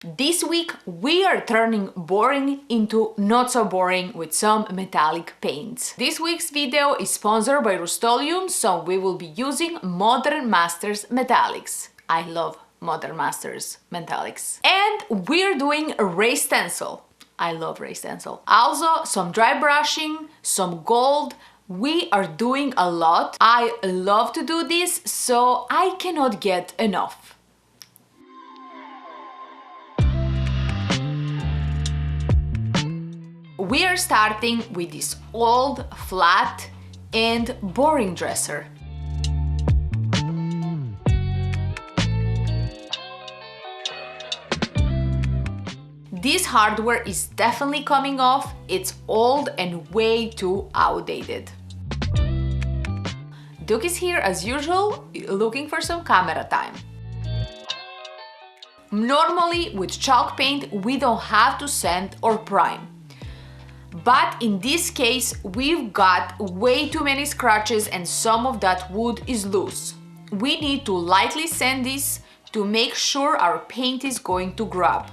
This week we are turning boring into not so boring with some metallic paints. This week's video is sponsored by Rust-Oleum, so we will be using Modern Masters Metallics. I love Modern Masters Metallics. And we're doing a raised stencil. I love raised stencil. Also some dry brushing, some gold. We are doing a lot. I love to do this, so I cannot get enough. We are starting with this old, flat and boring dresser. This hardware is definitely coming off. It's old and way too outdated. Duke is here as usual, looking for some camera time. Normally with chalk paint we don't have to sand or prime. But in this case, we've got way too many scratches and some of that wood is loose. We need to lightly sand this to make sure our paint is going to grab.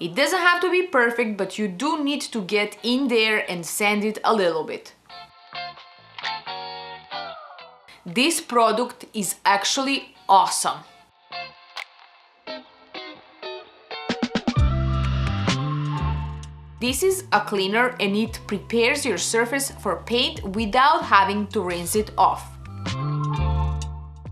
It doesn't have to be perfect, but you do need to get in there and sand it a little bit. This product is actually awesome. This is a cleaner and it prepares your surface for paint without having to rinse it off.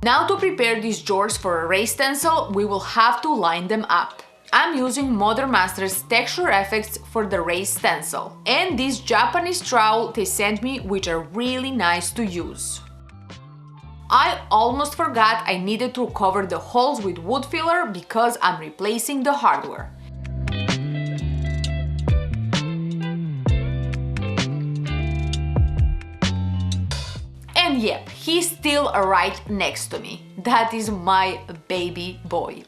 Now to prepare these drawers for a raised stencil, we will have to line them up. I'm using Modern Masters Texture Effects for the raised stencil and this Japanese trowel they sent me, which are really nice to use. I almost forgot I needed to cover the holes with wood filler because I'm replacing the hardware. And yep, he's still right next to me. That is my baby boy.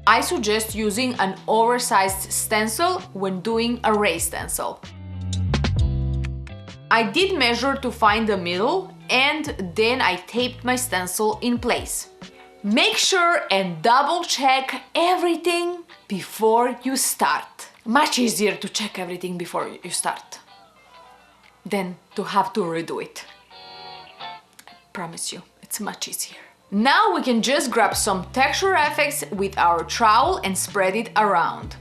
I suggest using an oversized stencil when doing a raised stencil. I did measure to find the middle and then I taped my stencil in place. Make sure and double check everything before you start. Much easier to check everything before you start than to have to redo it. I promise you, it's much easier. Now we can just grab some texture effects with our trowel and spread it around.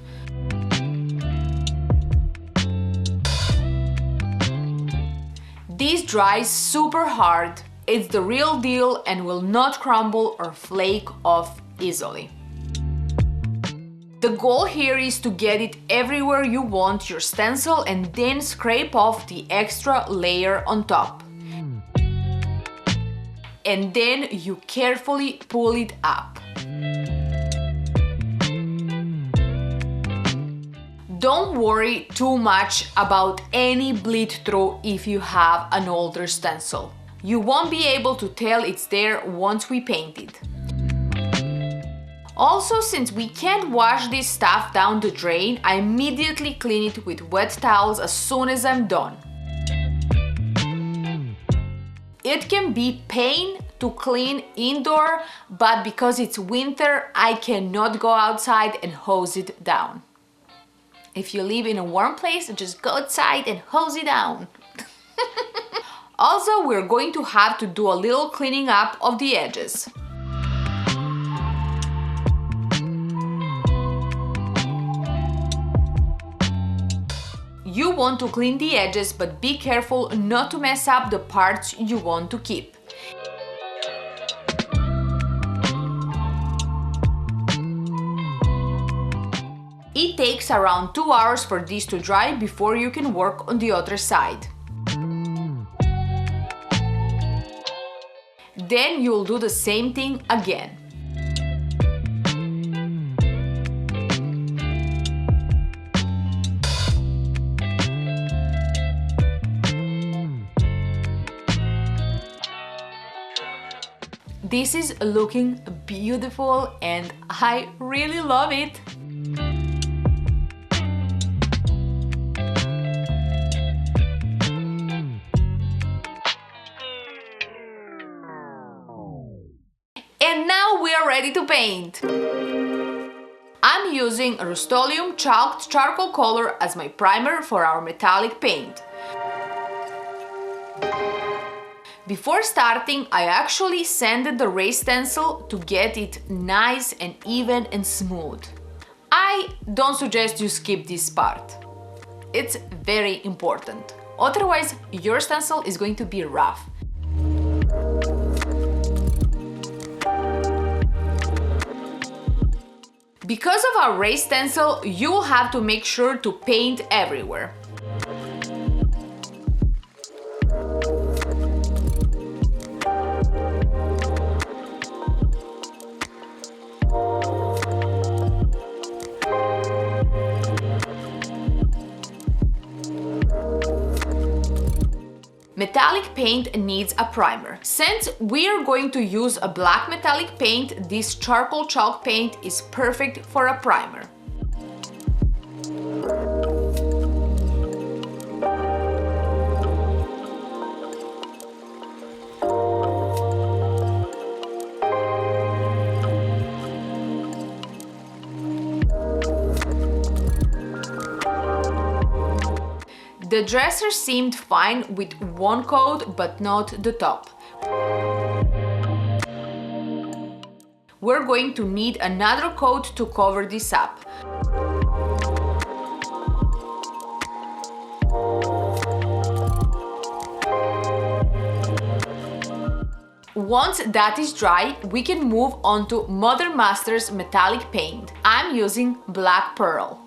This dries super hard. It's the real deal and will not crumble or flake off easily. The goal here is to get it everywhere you want your stencil and then scrape off the extra layer on top. And then you carefully pull it up. Don't worry too much about any bleed through if you have an older stencil. You won't be able to tell it's there once we paint it. Also, since we can't wash this stuff down the drain, I immediately clean it with wet towels as soon as I'm done. It can be pain to clean indoor, but because it's winter, I cannot go outside and hose it down. If you live in a warm place, just go outside and hose it down. Also, we're going to have to do a little cleaning up of the edges. You want to clean the edges, but be careful not to mess up the parts you want to keep. It takes around 2 hours for this to dry before you can work on the other side. Then you'll do the same thing again. This is looking beautiful and I really love it. And now we are ready to paint. I'm using Rust-Oleum chalked charcoal color as my primer for our metallic paint. Before starting, I actually sanded the raised stencil to get it nice and even and smooth. I don't suggest you skip this part. It's very important. Otherwise, your stencil is going to be rough. Because of our raised stencil, you will have to make sure to paint everywhere. Metallic paint needs a primer. Since we are going to use a black metallic paint, this charcoal chalk paint is perfect for a primer. The dresser seemed fine with one coat, but not the top. We're going to need another coat to cover this up. Once that is dry, we can move on to Modern Masters metallic paint. I'm using Black Pearl.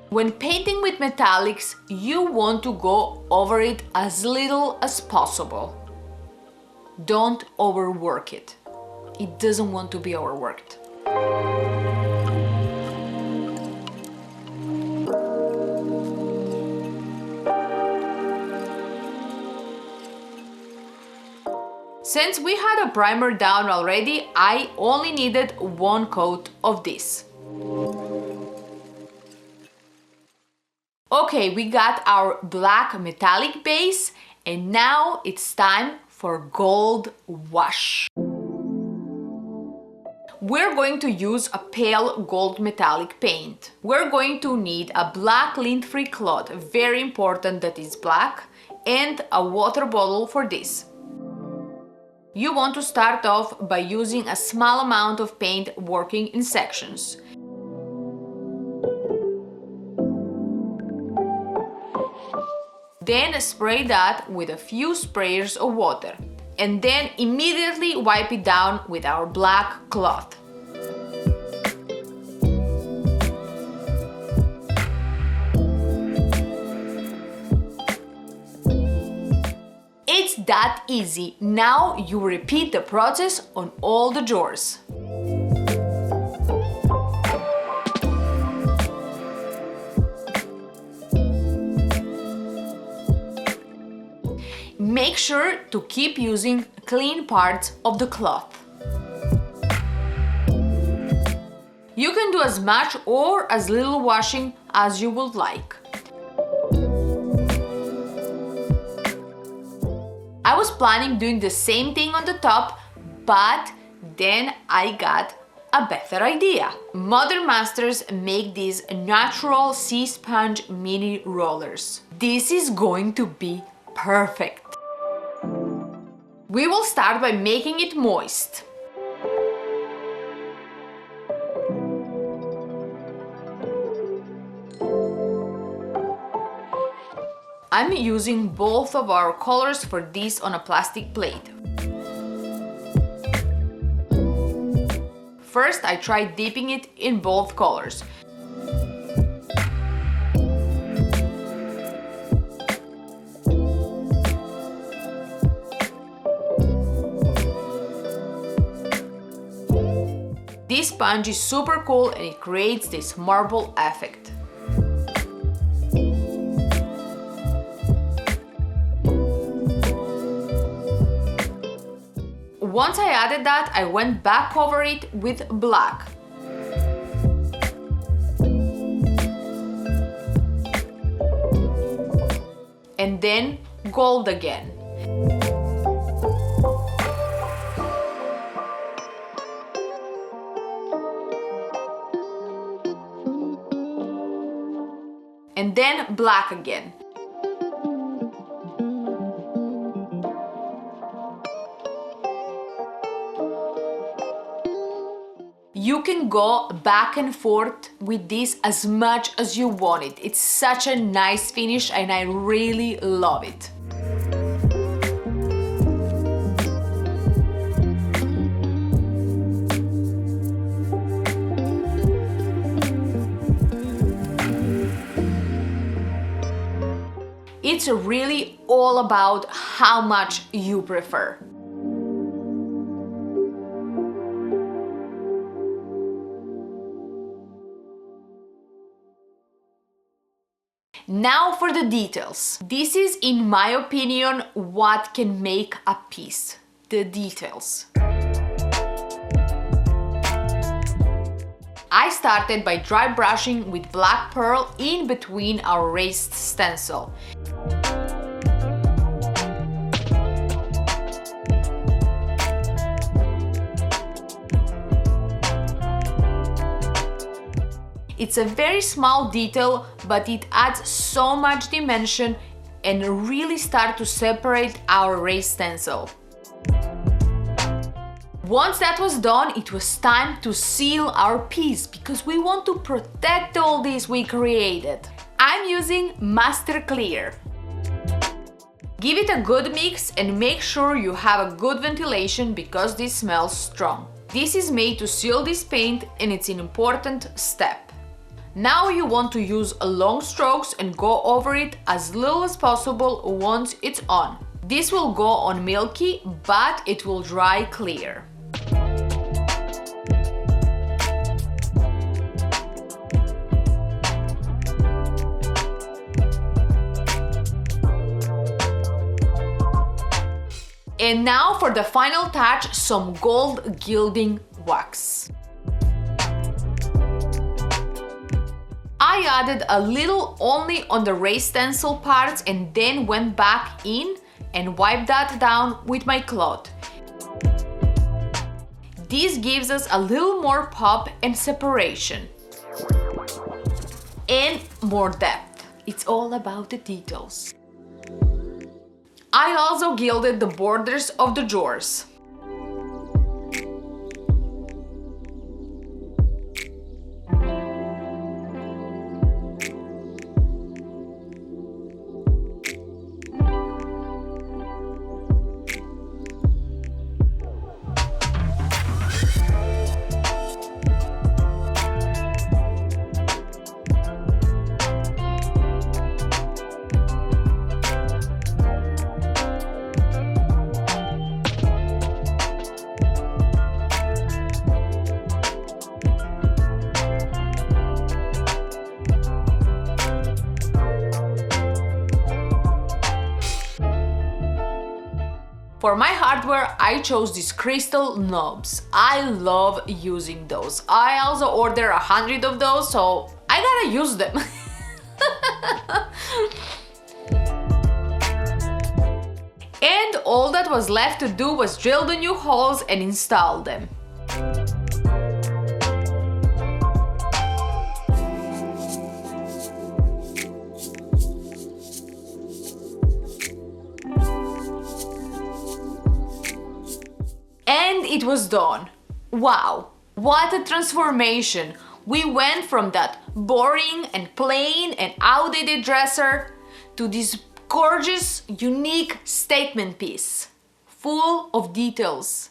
When painting with metallics, you want to go over it as little as possible. Don't overwork it. It doesn't want to be overworked. Since we had a primer down already, I only needed one coat of this. Okay, we got our black metallic base, and now it's time for gold wash. We're going to use a pale gold metallic paint. We're going to need a black lint-free cloth, very important that is black, and a water bottle for this. You want to start off by using a small amount of paint working in sections. Then spray that with a few sprayers of water, and then immediately wipe it down with our black cloth. It's that easy. Now you repeat the process on all the drawers. Make sure to keep using clean parts of the cloth. You can do as much or as little washing as you would like. I was planning doing the same thing on the top, but then I got a better idea. Modern Masters make these natural sea sponge mini rollers. This is going to be perfect. We will start by making it moist. I'm using both of our colors for this on a plastic plate. First, I tried dipping it in both colors. This sponge is super cool and it creates this marble effect. Once I added that, I went back over it with black. And then gold again. And then black again. You can go back and forth with this as much as you want it. It's such a nice finish and I really love it. It's really all about how much you prefer. Now for the details. This is, in my opinion, what can make a piece. The details. I started by dry brushing with black pearl in between our raised stencil. It's a very small detail, but it adds so much dimension and really start to separate our raised stencil. Once that was done, it was time to seal our piece because we want to protect all this we created. I'm using Master Clear. Give it a good mix and make sure you have a good ventilation because this smells strong. This is made to seal this paint and it's an important step. Now you want to use long strokes and go over it as little as possible once it's on. This will go on milky, but it will dry clear. And now for the final touch, some gold gilding wax. I added a little only on the raised stencil parts and then went back in and wiped that down with my cloth. This gives us a little more pop and separation. And more depth. It's all about the details. I also gilded the borders of the drawers. For my hardware, I chose these crystal knobs. I love using those. I also ordered 100 of those, so I gotta use them. And all that was left to do was drill the new holes and install them. And it was done. Wow, what a transformation! We went from that boring and plain and outdated dresser to this gorgeous, unique statement piece, full of details.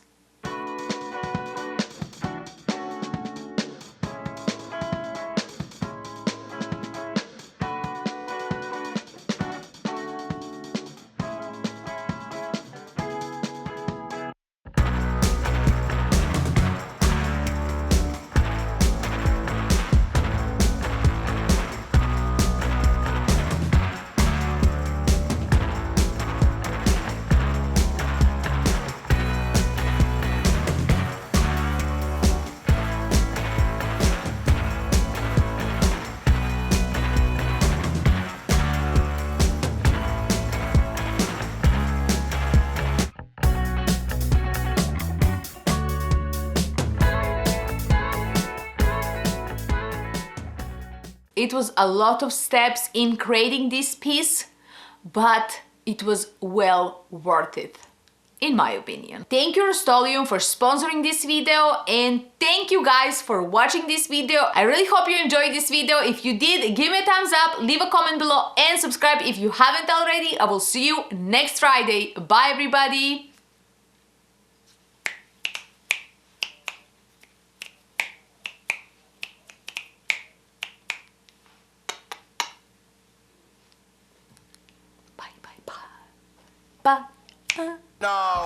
It was a lot of steps in creating this piece, but it was well worth it, in my opinion. Thank you Rust-Oleum for sponsoring this video, and thank you guys for watching this video. I really hope you enjoyed this video. If you did, give me a thumbs up, leave a comment below, and subscribe if you haven't already. I will see you next Friday. Bye everybody! Bye. No.